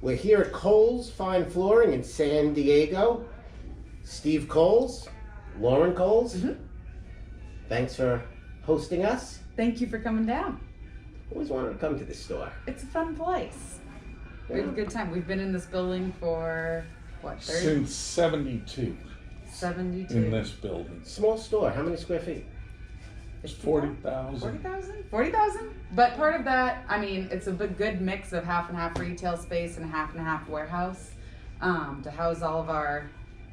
We're here at Cole's Fine Flooring in San Diego. Steve Coles, Lauren Coles. Thanks for hosting us. Thank you for coming down. Always wanted to come to this store. It's a fun place. We have a good time. We've been in this building for, what, 30? Since 72. 72. In this building. Small store. How many square feet? It's 40,000. 40,000? 40,000? But part of that, I mean, it's a good mix of half and half retail space and half warehouse to house all of our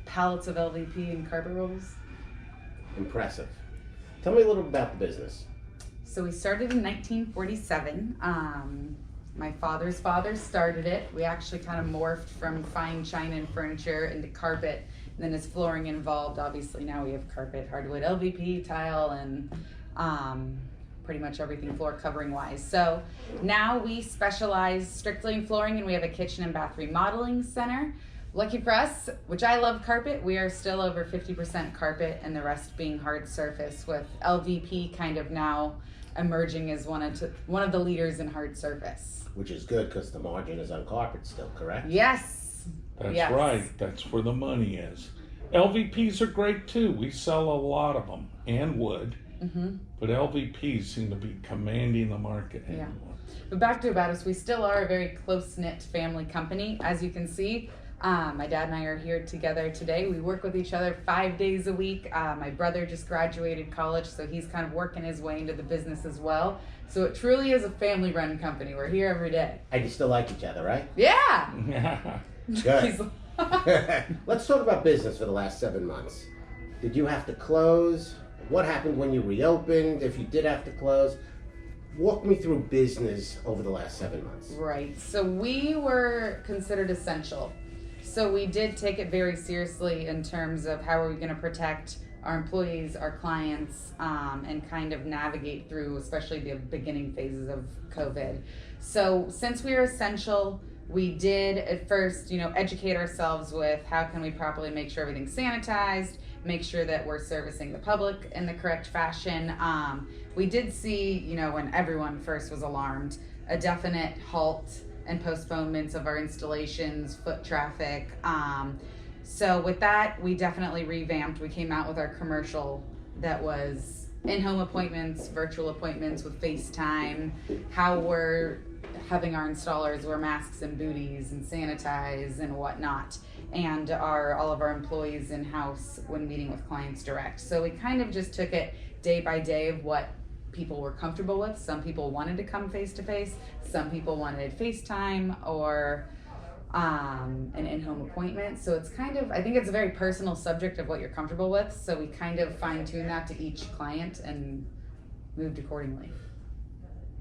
pallets of LVP and carpet rolls. Impressive. Tell me a little about the business. So we started in 1947. My father's father started it. We actually kind of morphed from fine china and furniture into carpet. And then as flooring involved, obviously now we have carpet, hardwood, LVP, tile, and pretty much everything floor covering wise. So now we specialize strictly in flooring, and we have a kitchen and bath remodeling center. Lucky for us, which I love carpet, we are still over 50% carpet and the rest being hard surface, with LVP kind of now emerging as one of the leaders in hard surface. Which is good because the margin is on carpet still, correct? Yes. That's right. That's where the money is. LVPs are great too. We sell a lot of them, and wood. But LVPs seem to be commanding the market anymore. But back to about us, we still are a very close-knit family company. As you can see, my dad and I are here together today. We work with each other 5 days a week. My brother just graduated college, so he's kind of working his way into the business as well. So it truly is a family-run company. We're here every day. And you still like each other, right? Yeah! Good. Let's talk about business for the last 7 months. Did you have to close? What happened when you reopened? If you did have to close? Walk me through business over the last 7 months. Right. So we were considered essential. So we did take it very seriously in terms of how are we going to protect our employees, our clients, and kind of navigate through, especially the beginning phases of COVID. So since we are essential, we did at first, educate ourselves with how can we properly make sure everything's sanitized, make sure that we're servicing the public in the correct fashion. We did see, when everyone first was alarmed, a definite halt and postponements of our installations, foot traffic. So with that, we definitely revamped. We came out with our commercial that was in-home appointments, virtual appointments with FaceTime, how we're having our installers wear masks and booties and sanitize and whatnot, and all of our employees in-house when meeting with clients direct. So we kind of just took it day by day of what people were comfortable with. Some people wanted to come face-to-face, some people wanted FaceTime or an in-home appointment. So it's kind of, I think it's a very personal subject of what you're comfortable with, so we kind of fine-tune that to each client and moved accordingly.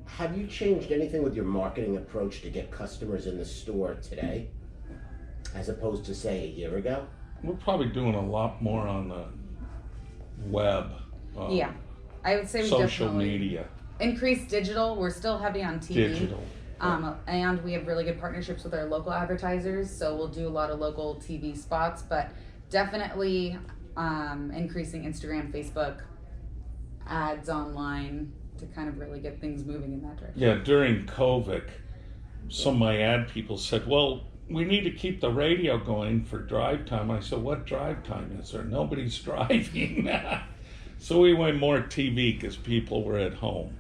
Have you changed anything with your marketing approach to get customers in the store today, as opposed to, say, a year ago? We're probably doing a lot more on the web. Yeah, I would say we social definitely media. Increased digital. We're still heavy on TV. Digital. And we have really good partnerships with our local advertisers, so we'll do a lot of local TV spots, but definitely increasing Instagram, Facebook, ads online to kind of really get things moving in that direction. Yeah, during COVID, some of my ad people said, well, we need to keep the radio going for drive time. I said, what drive time is there? Nobody's driving. So we went more TV because people were at home.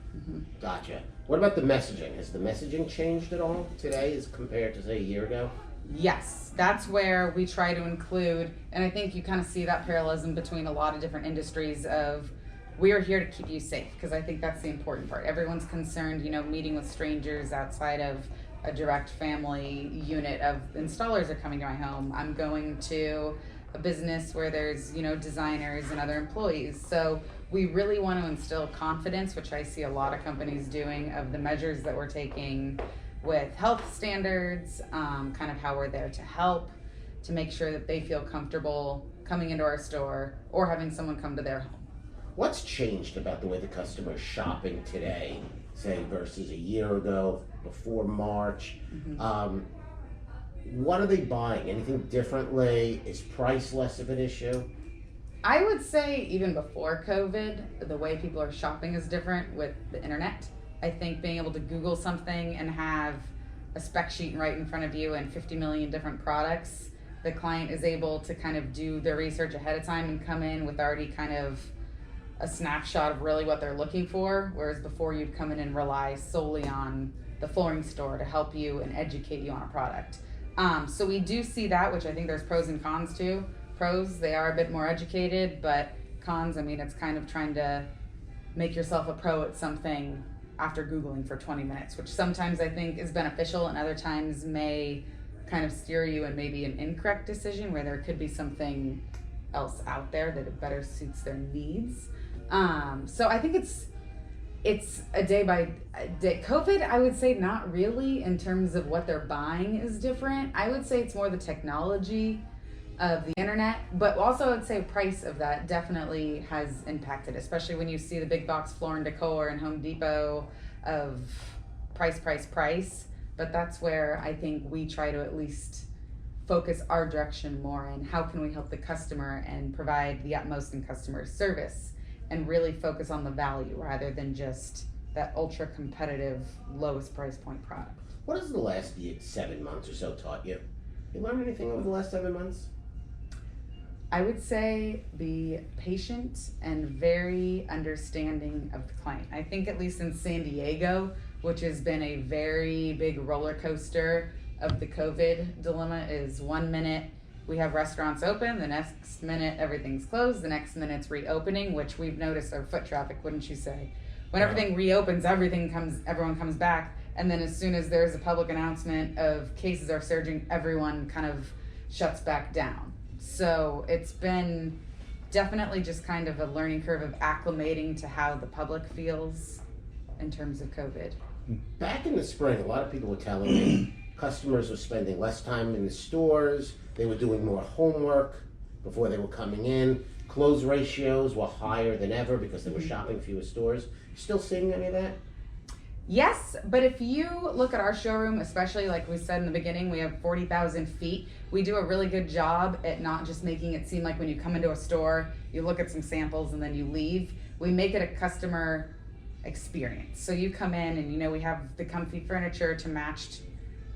Gotcha. What about the messaging? Has the messaging changed at all today as compared to, say, a year ago? Yes, that's where we try to include, and I think you kind of see that parallelism between a lot of different industries of, we are here to keep you safe, because I think that's the important part. Everyone's concerned, meeting with strangers outside of a direct family unit of installers are coming to my home. I'm going to a business where there's, designers and other employees. So we really want to instill confidence, which I see a lot of companies doing, of the measures that we're taking with health standards, kind of how we're there to help, to make sure that they feel comfortable coming into our store or having someone come to their home. What's changed about the way the customer is shopping today, say, versus a year ago, before March? What are they buying? Anything differently? Is price less of an issue? I would say even before COVID, the way people are shopping is different with the internet. I think being able to Google something and have a spec sheet right in front of you and 50 million different products, the client is able to kind of do their research ahead of time and come in with already kind of a snapshot of really what they're looking for, whereas before you'd come in and rely solely on the flooring store to help you and educate you on a product. So we do see that, which I think there's pros and cons too. Pros, they are a bit more educated, but cons, I mean, it's kind of trying to make yourself a pro at something after Googling for 20 minutes, which sometimes I think is beneficial and other times may kind of steer you in maybe an incorrect decision where there could be something else out there that better suits their needs. So I think it's a day by day. COVID, I would say not really in terms of what they're buying is different. I would say it's more the technology of the internet, but also I'd say price of that definitely has impacted, especially when you see the big box floor and decor and Home Depot of price. But that's where I think we try to at least focus our direction more in how can we help the customer and provide the utmost in customer service and really focus on the value rather than just that ultra competitive lowest price point product. What has the last 7 months or so taught you? You learned anything over the last 7 months? I would say be patient and very understanding of the client. I think at least in San Diego, which has been a very big roller coaster of the COVID dilemma, is 1 minute we have restaurants open, the next minute everything's closed, the next minute it's reopening, which we've noticed our foot traffic, wouldn't you say? When everything reopens, everyone comes back, and then as soon as there's a public announcement of cases are surging, everyone kind of shuts back down. So it's been definitely just kind of a learning curve of acclimating to how the public feels in terms of COVID. Back in the spring, a lot of people were telling me customers were spending less time in the stores, they were doing more homework before they were coming in, close ratios were higher than ever because they were shopping fewer stores. You still seeing any of that? Yes, but if you look at our showroom, especially like we said in the beginning, we have 40,000 feet. We do a really good job at not just making it seem like when you come into a store, you look at some samples and then you leave. We make it a customer experience. So you come in and we have the comfy furniture to match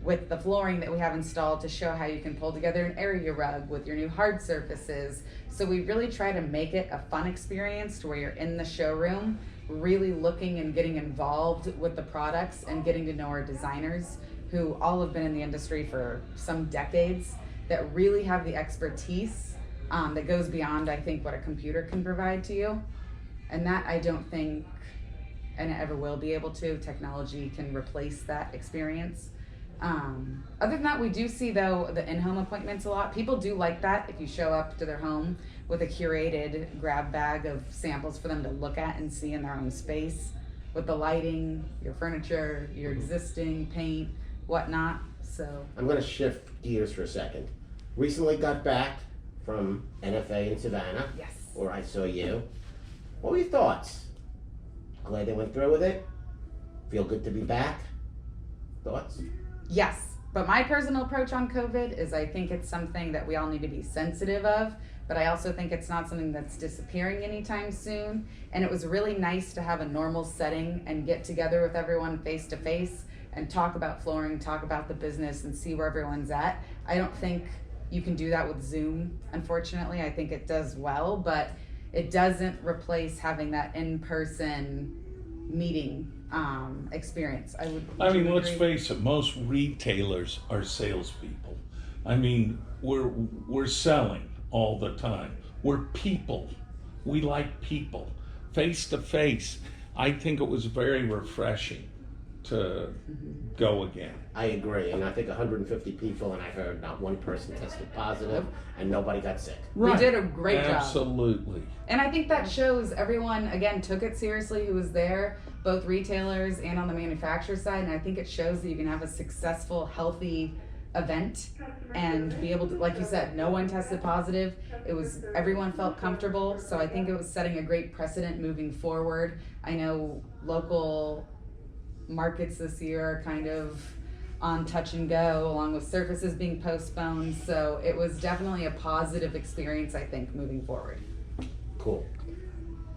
with the flooring that we have installed to show how you can pull together an area rug with your new hard surfaces. So we really try to make it a fun experience to where you're in the showroom really looking and getting involved with the products and getting to know our designers who all have been in the industry for some decades that really have the expertise that goes beyond, I think, what a computer can provide to you. And that I don't think, and it ever will be able to, technology can replace that experience. Other than that, we do see though the in-home appointments a lot. People do like that if you show up to their home with a curated grab bag of samples for them to look at and see in their own space with the lighting, your furniture, your existing paint, whatnot. So I'm going to shift gears for a second. Recently got back from NFA in Savannah, yes, where I saw you. What were your thoughts? Glad they went through with it? Feel good to be back? Thoughts? yes. But my personal approach on COVID is I think it's something that we all need to be sensitive of, but I also think it's not something that's disappearing anytime soon. And it was really nice to have a normal setting and get together with everyone face to face and talk about flooring, talk about the business and see where everyone's at. I don't think you can do that with Zoom, unfortunately. I think it does well, but it doesn't replace having that in-person meeting experience. I mean, let's face it, most retailers are salespeople. I mean, we're selling all the time. We're people. We like people. Face to face. I think it was very refreshing to go again. I agree, and I think 150 people, and I heard not one person tested positive, and nobody got sick. Right. We did a great job. Absolutely. And I think that shows everyone, again, took it seriously who was there, both retailers and on the manufacturer side, and I think it shows that you can have a successful, healthy event and be able to, like you said, no one tested positive. Everyone felt comfortable, so I think it was setting a great precedent moving forward. I know local markets this year are kind of on touch and go, along with surfaces being postponed, so it was definitely a positive experience, I think, moving forward. Cool.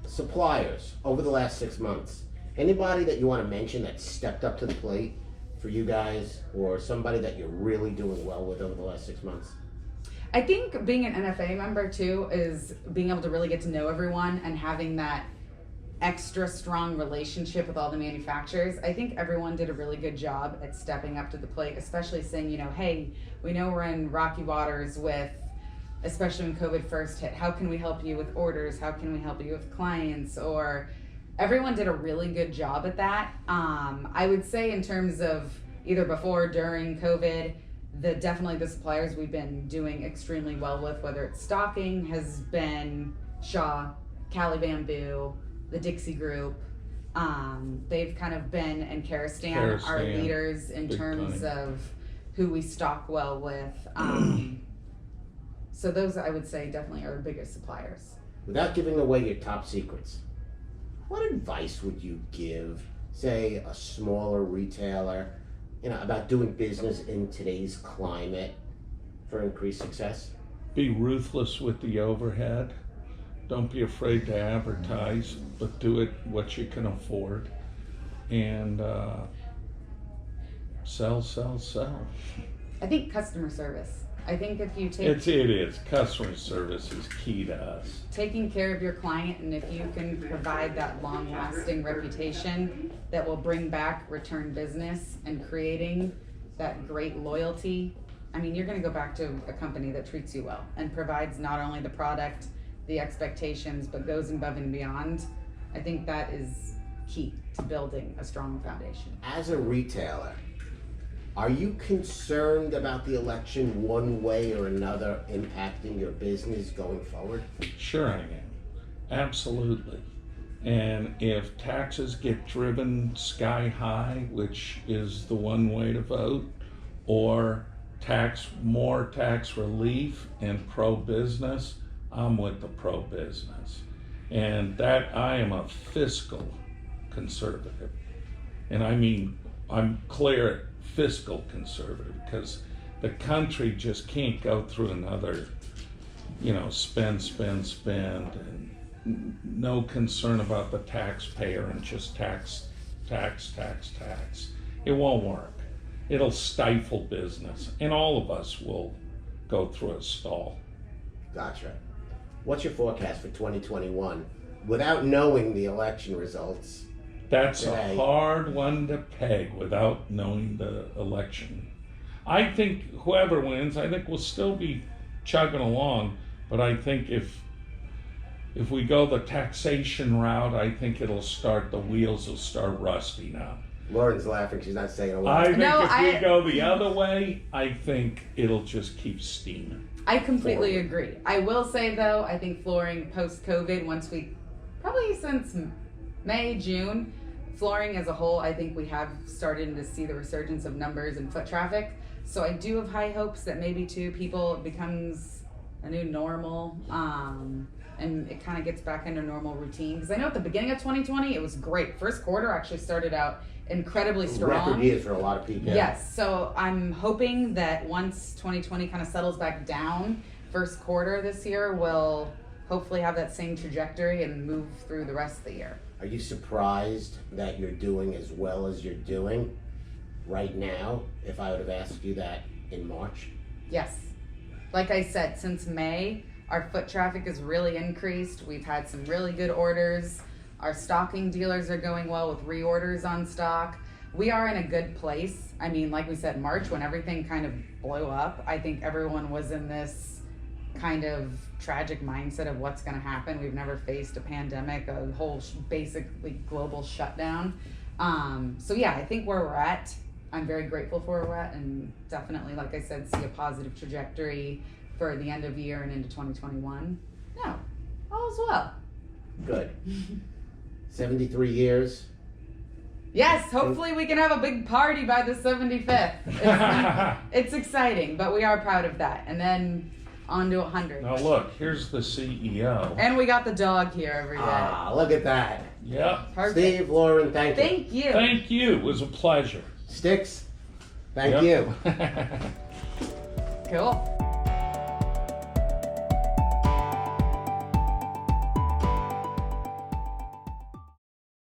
Suppliers, over the last 6 months, anybody that you want to mention that stepped up to the plate for you guys, or somebody that you're really doing well with over the last 6 months? I think being an NFA member too is being able to really get to know everyone and having that extra strong relationship with all the manufacturers. I think everyone did a really good job at stepping up to the plate, especially saying, hey, we know we're in rocky waters with, especially when COVID first hit, how can we help you with orders? How can we help you with clients? Or everyone did a really good job at that. I would say in terms of either before, during COVID, definitely the suppliers we've been doing extremely well with, whether it's stocking has been Shaw, Cali Bamboo, the Dixie Group. They've kind of been, and Karastan are leaders in terms of who we stock well with. So those, I would say, definitely are the biggest suppliers. Without giving away your top secrets, what advice would you give, say, a smaller retailer, about doing business in today's climate for increased success? Be ruthless with the overhead. Don't be afraid to advertise, but do it what you can afford. And sell. I think customer service. I think if you take... It is. Customer service is key to us. Taking care of your client, and if you can provide that long-lasting reputation that will bring back return business and creating that great loyalty, you're going to go back to a company that treats you well and provides not only the product, the expectations, but goes above and beyond. I think that is key to building a strong foundation. As a retailer, are you concerned about the election one way or another impacting your business going forward? Sure I am. Absolutely. And if taxes get driven sky high, which is the one way to vote, or more tax relief and pro-business, I'm with the pro-business. And that I am a fiscal conservative. And I'm clear fiscal conservative, because the country just can't go through another, spend, and no concern about the taxpayer and just tax. It won't work. It'll stifle business, and all of us will go through a stall. Gotcha. What's your forecast for 2021 without knowing the election results? That's a hard one to peg without knowing the election. I think whoever wins, I think we'll still be chugging along, but I think if we go the taxation route, I think the wheels will start rusting out. Lauren's laughing, she's not saying a word. I think we go the other way, I think it'll just keep steaming. I completely agree. I will say though, I think flooring post-COVID, probably since May, June, flooring as a whole, I think we have started to see the resurgence of numbers and foot traffic. So I do have high hopes that maybe people it becomes a new normal, and it kind of gets back into normal routine. Because I know at the beginning of 2020, it was great. First quarter actually started out incredibly strong. Record years for a lot of people. Yes, so I'm hoping that once 2020 kind of settles back down, first quarter this year will hopefully have that same trajectory and move through the rest of the year. Are you surprised that you're doing as well as you're doing right now, if I would have asked you that in March? Yes. Like I said, since May, our foot traffic has really increased. We've had some really good orders. Our stocking dealers are going well with reorders on stock. We are in a good place. Like we said, March, when everything kind of blew up, I think everyone was in this kind of tragic mindset of what's going to happen. We've never faced a pandemic, a whole basically global shutdown. So yeah, I think where we're at, I'm very grateful for where we're at, and definitely, like I said, see a positive trajectory for the end of the year and into 2021. No, all's well. Good. 73 years. Yes, hopefully we can have a big party by the 75th. It's exciting, but we are proud of that. And then on to 100. Now look, here's the CEO. And we got the dog here every day. Ah, look at that. Yep. Perfect. Steve, Lauren, thank you. Thank you. Thank you. It was a pleasure. Sticks, thank you. Cool.